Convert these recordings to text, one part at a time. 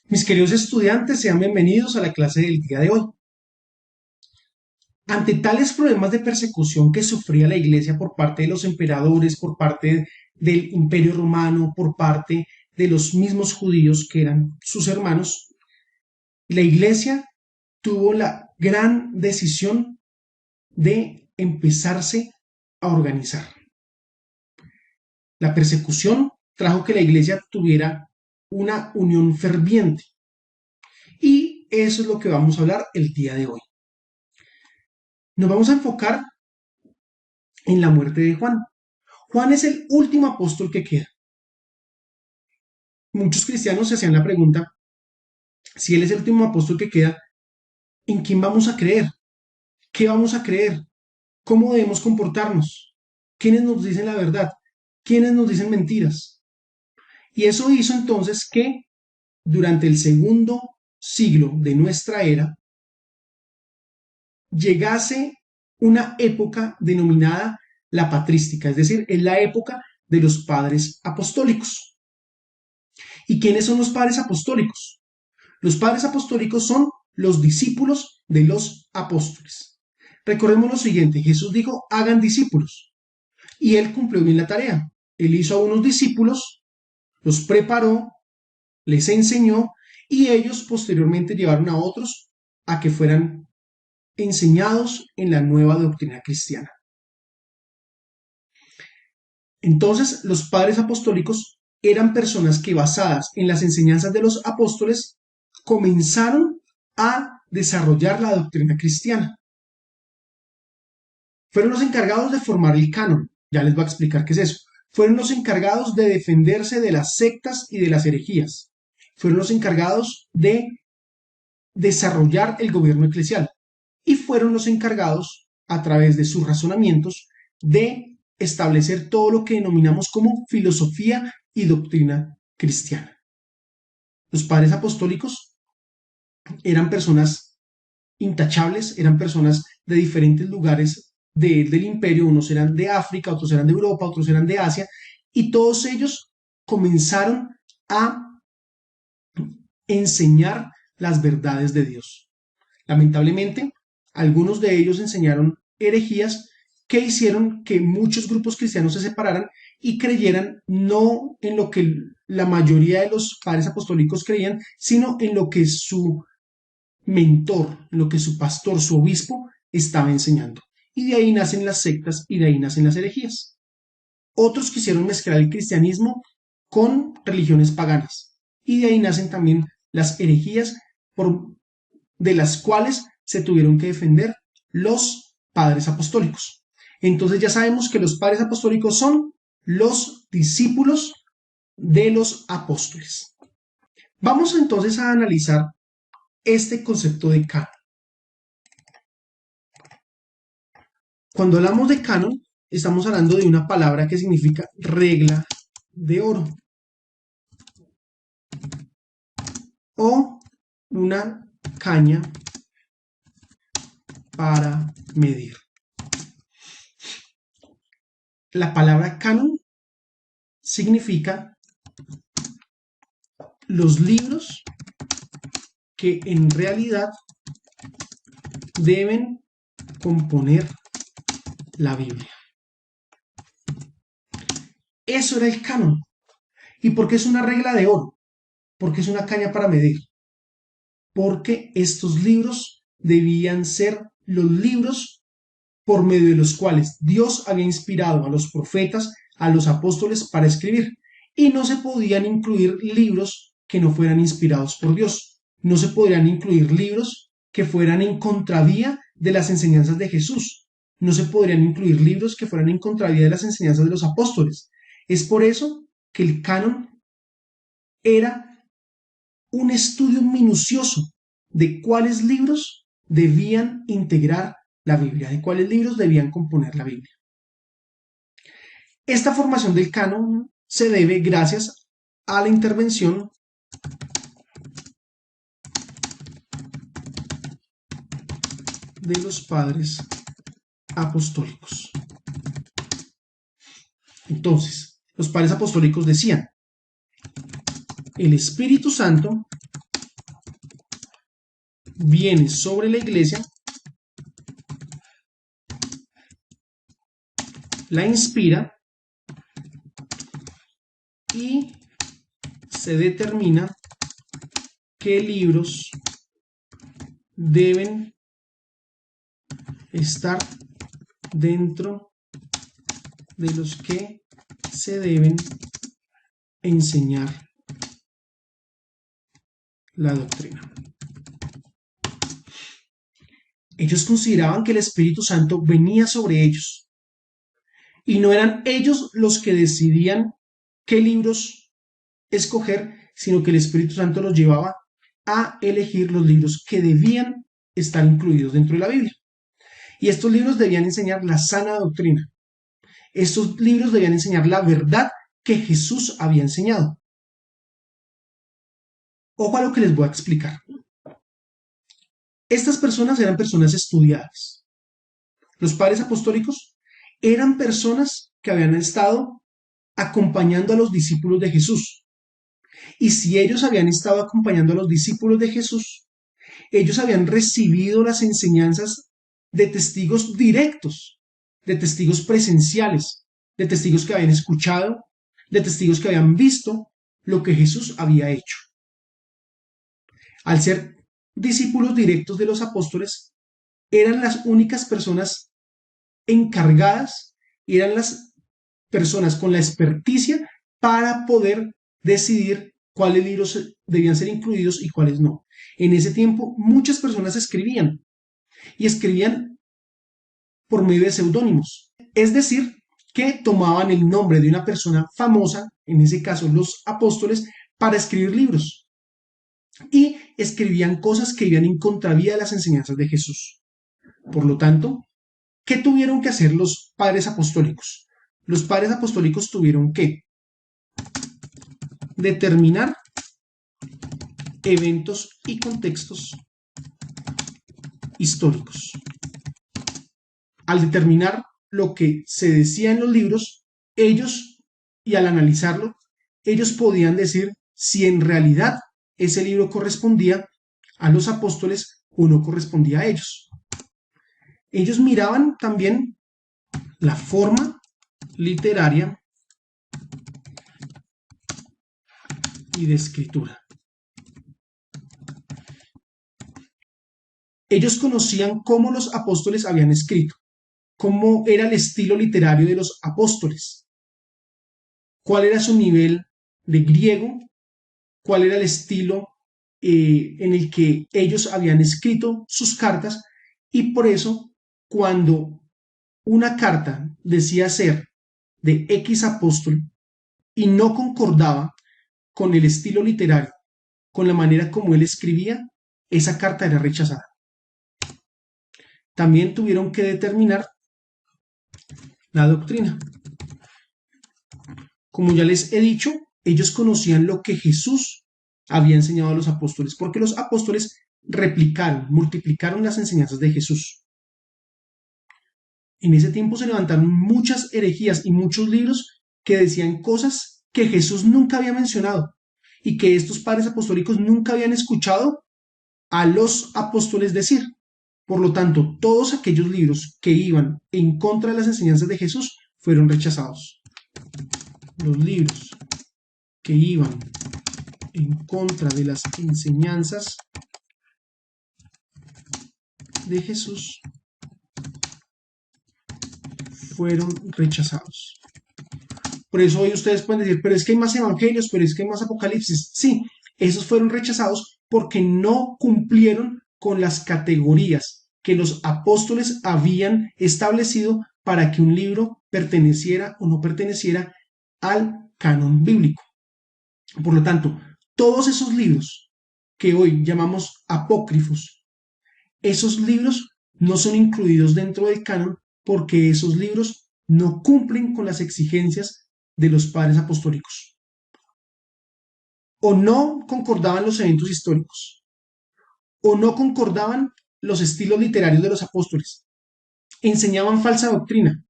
Mis queridos estudiantes, sean bienvenidos a la clase del día de hoy. Ante tales problemas de persecución que sufría la Iglesia por parte de los emperadores, por parte del Imperio Romano, por parte de los mismos judíos que eran sus hermanos, la Iglesia tuvo la gran decisión de empezarse a organizar. La persecución trajo que la Iglesia tuviera una unión ferviente y eso es lo que vamos a hablar el día de hoy. Nos vamos a enfocar en la muerte de Juan. Juan es el último apóstol que queda. Muchos cristianos se hacían la pregunta, si él es el último apóstol que queda, ¿en quién vamos a creer? ¿Qué vamos a creer? ¿Cómo debemos comportarnos? ¿Quiénes nos dicen la verdad? ¿Quiénes nos dicen mentiras? Y eso hizo entonces que durante el segundo siglo de nuestra era llegase una época denominada la patrística, es decir, es la época de los padres apostólicos. ¿Y quiénes son los padres apostólicos? Los padres apostólicos son los discípulos de los apóstoles. Recordemos lo siguiente, Jesús dijo, hagan discípulos, y él cumplió bien la tarea. Él hizo a unos discípulos, los preparó, les enseñó, y ellos posteriormente llevaron a otros a que fueran enseñados en la nueva doctrina cristiana. Entonces, los padres apostólicos eran personas que, basadas en las enseñanzas de los apóstoles, comenzaron a desarrollar la doctrina cristiana. Fueron los encargados de formar el canon. Ya les voy a explicar qué es eso. Fueron los encargados de defenderse de las sectas y de las herejías. Fueron los encargados de desarrollar el gobierno eclesial. Y fueron los encargados, a través de sus razonamientos, de establecer todo lo que denominamos como filosofía y doctrina cristiana. Los padres apostólicos eran personas intachables, eran personas de diferentes lugares del imperio, unos eran de África, otros eran de Europa, otros eran de Asia, y todos ellos comenzaron a enseñar las verdades de Dios. Lamentablemente, algunos de ellos enseñaron herejías que hicieron que muchos grupos cristianos se separaran y creyeran no en lo que la mayoría de los padres apostólicos creían, sino en lo que su mentor, en lo que su pastor, su obispo, estaba enseñando. Y de ahí nacen las sectas y de ahí nacen las herejías. Otros quisieron mezclar el cristianismo con religiones paganas. Y de ahí nacen también las herejías de las cuales se tuvieron que defender los padres apostólicos. Entonces ya sabemos que los padres apostólicos son los discípulos de los apóstoles. Vamos entonces a analizar este concepto de canon. Cuando hablamos de canon, estamos hablando de una palabra que significa regla de oro o una caña para medir. La palabra canon significa los libros que en realidad deben componer la Biblia. Eso era el canon. ¿Y por qué es una regla de oro? Porque es una caña para medir. Porque estos libros debían ser los libros por medio de los cuales Dios había inspirado a los profetas, a los apóstoles para escribir. Y no se podían incluir libros que no fueran inspirados por Dios. No se podrían incluir libros que fueran en contravía de las enseñanzas de Jesús. No se podrían incluir libros que fueran en contravía de las enseñanzas de los apóstoles. Es por eso que el canon era un estudio minucioso de cuáles libros debían integrar la Biblia, de cuáles libros debían componer la Biblia. Esta formación del canon se debe gracias a la intervención de los padres apostólicos. Entonces, los padres apostólicos decían, el Espíritu Santo viene sobre la iglesia, la inspira y se determina qué libros deben estar dentro de los que se deben enseñar la doctrina. Ellos consideraban que el Espíritu Santo venía sobre ellos y no eran ellos los que decidían qué libros escoger, sino que el Espíritu Santo los llevaba a elegir los libros que debían estar incluidos dentro de la Biblia. Y estos libros debían enseñar la sana doctrina. Estos libros debían enseñar la verdad que Jesús había enseñado. Ojo a lo que les voy a explicar. Estas personas eran personas estudiadas. Los padres apostólicos eran personas que habían estado acompañando a los discípulos de Jesús. Y si ellos habían estado acompañando a los discípulos de Jesús, ellos habían recibido las enseñanzas de testigos directos, de testigos presenciales, de testigos que habían escuchado, de testigos que habían visto lo que Jesús había hecho. Al ser discípulos directos de los apóstoles, eran las únicas personas encargadas, eran las personas con la experticia para poder decidir cuáles libros debían ser incluidos y cuáles no. En ese tiempo muchas personas escribían y escribían por medio de seudónimos, es decir, que tomaban el nombre de una persona famosa, en ese caso los apóstoles, para escribir libros y escribían cosas que iban en contravía de las enseñanzas de Jesús. Por lo tanto, ¿qué tuvieron que hacer los padres apostólicos? Los padres apostólicos tuvieron que determinar eventos y contextos históricos. Al determinar lo que se decía en los libros, ellos, y al analizarlo, ellos podían decir si en realidad ese libro correspondía a los apóstoles o no correspondía a ellos. Ellos miraban también la forma literaria y de escritura. Ellos conocían cómo los apóstoles habían escrito, cómo era el estilo literario de los apóstoles, cuál era su nivel de griego, cuál era el estilo en el que ellos habían escrito sus cartas, y por eso cuando una carta decía ser de X apóstol y no concordaba con el estilo literario, con la manera como él escribía, esa carta era rechazada. También tuvieron que determinar la doctrina. Como ya les he dicho, ellos conocían lo que Jesús había enseñado a los apóstoles, porque los apóstoles replicaron, multiplicaron las enseñanzas de Jesús. En ese tiempo se levantaron muchas herejías y muchos libros que decían cosas que Jesús nunca había mencionado y que estos padres apostólicos nunca habían escuchado a los apóstoles decir. Por lo tanto, todos aquellos libros que iban en contra de las enseñanzas de Jesús fueron rechazados. Los libros que iban en contra de las enseñanzas de Jesús fueron rechazados. Por eso hoy ustedes pueden decir, pero es que hay más evangelios, pero es que hay más apocalipsis. Sí, esos fueron rechazados porque no cumplieron con las categorías que los apóstoles habían establecido para que un libro perteneciera o no perteneciera al canon bíblico. Por lo tanto, todos esos libros que hoy llamamos apócrifos, esos libros no son incluidos dentro del canon porque esos libros no cumplen con las exigencias de los padres apostólicos. O no concordaban los eventos históricos, o no concordaban los estilos literarios de los apóstoles, enseñaban falsa doctrina,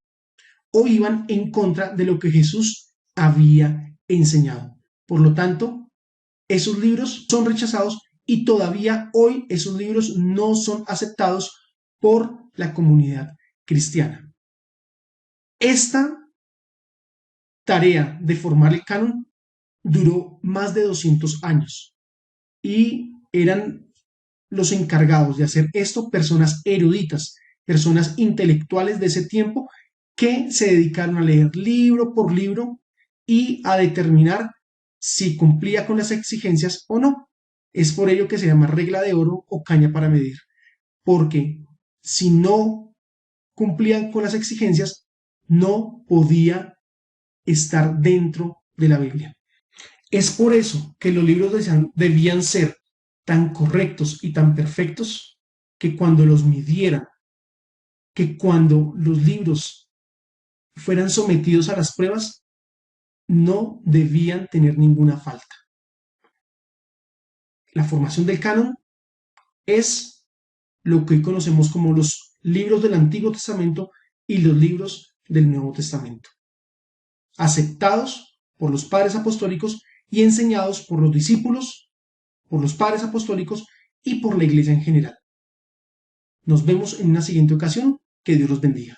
o iban en contra de lo que Jesús había enseñado. Por lo tanto, esos libros son rechazados y todavía hoy esos libros no son aceptados por la comunidad cristiana. Esta tarea de formar el canon duró más de 200 años y eran los encargados de hacer esto personas eruditas, personas intelectuales de ese tiempo que se dedicaron a leer libro por libro y a determinar si cumplía con las exigencias o no. Es por ello que se llama regla de oro o caña para medir, porque si no cumplían con las exigencias, no podía estar dentro de la Biblia. Es por eso que los libros debían ser tan correctos y tan perfectos que cuando los midieran, que cuando los libros fueran sometidos a las pruebas, no debían tener ninguna falta. La formación del canon es lo que hoy conocemos como los libros del Antiguo Testamento y los libros del Nuevo Testamento, aceptados por los padres apostólicos y enseñados por los discípulos, por los padres apostólicos y por la iglesia en general. Nos vemos en una siguiente ocasión. Que Dios los bendiga.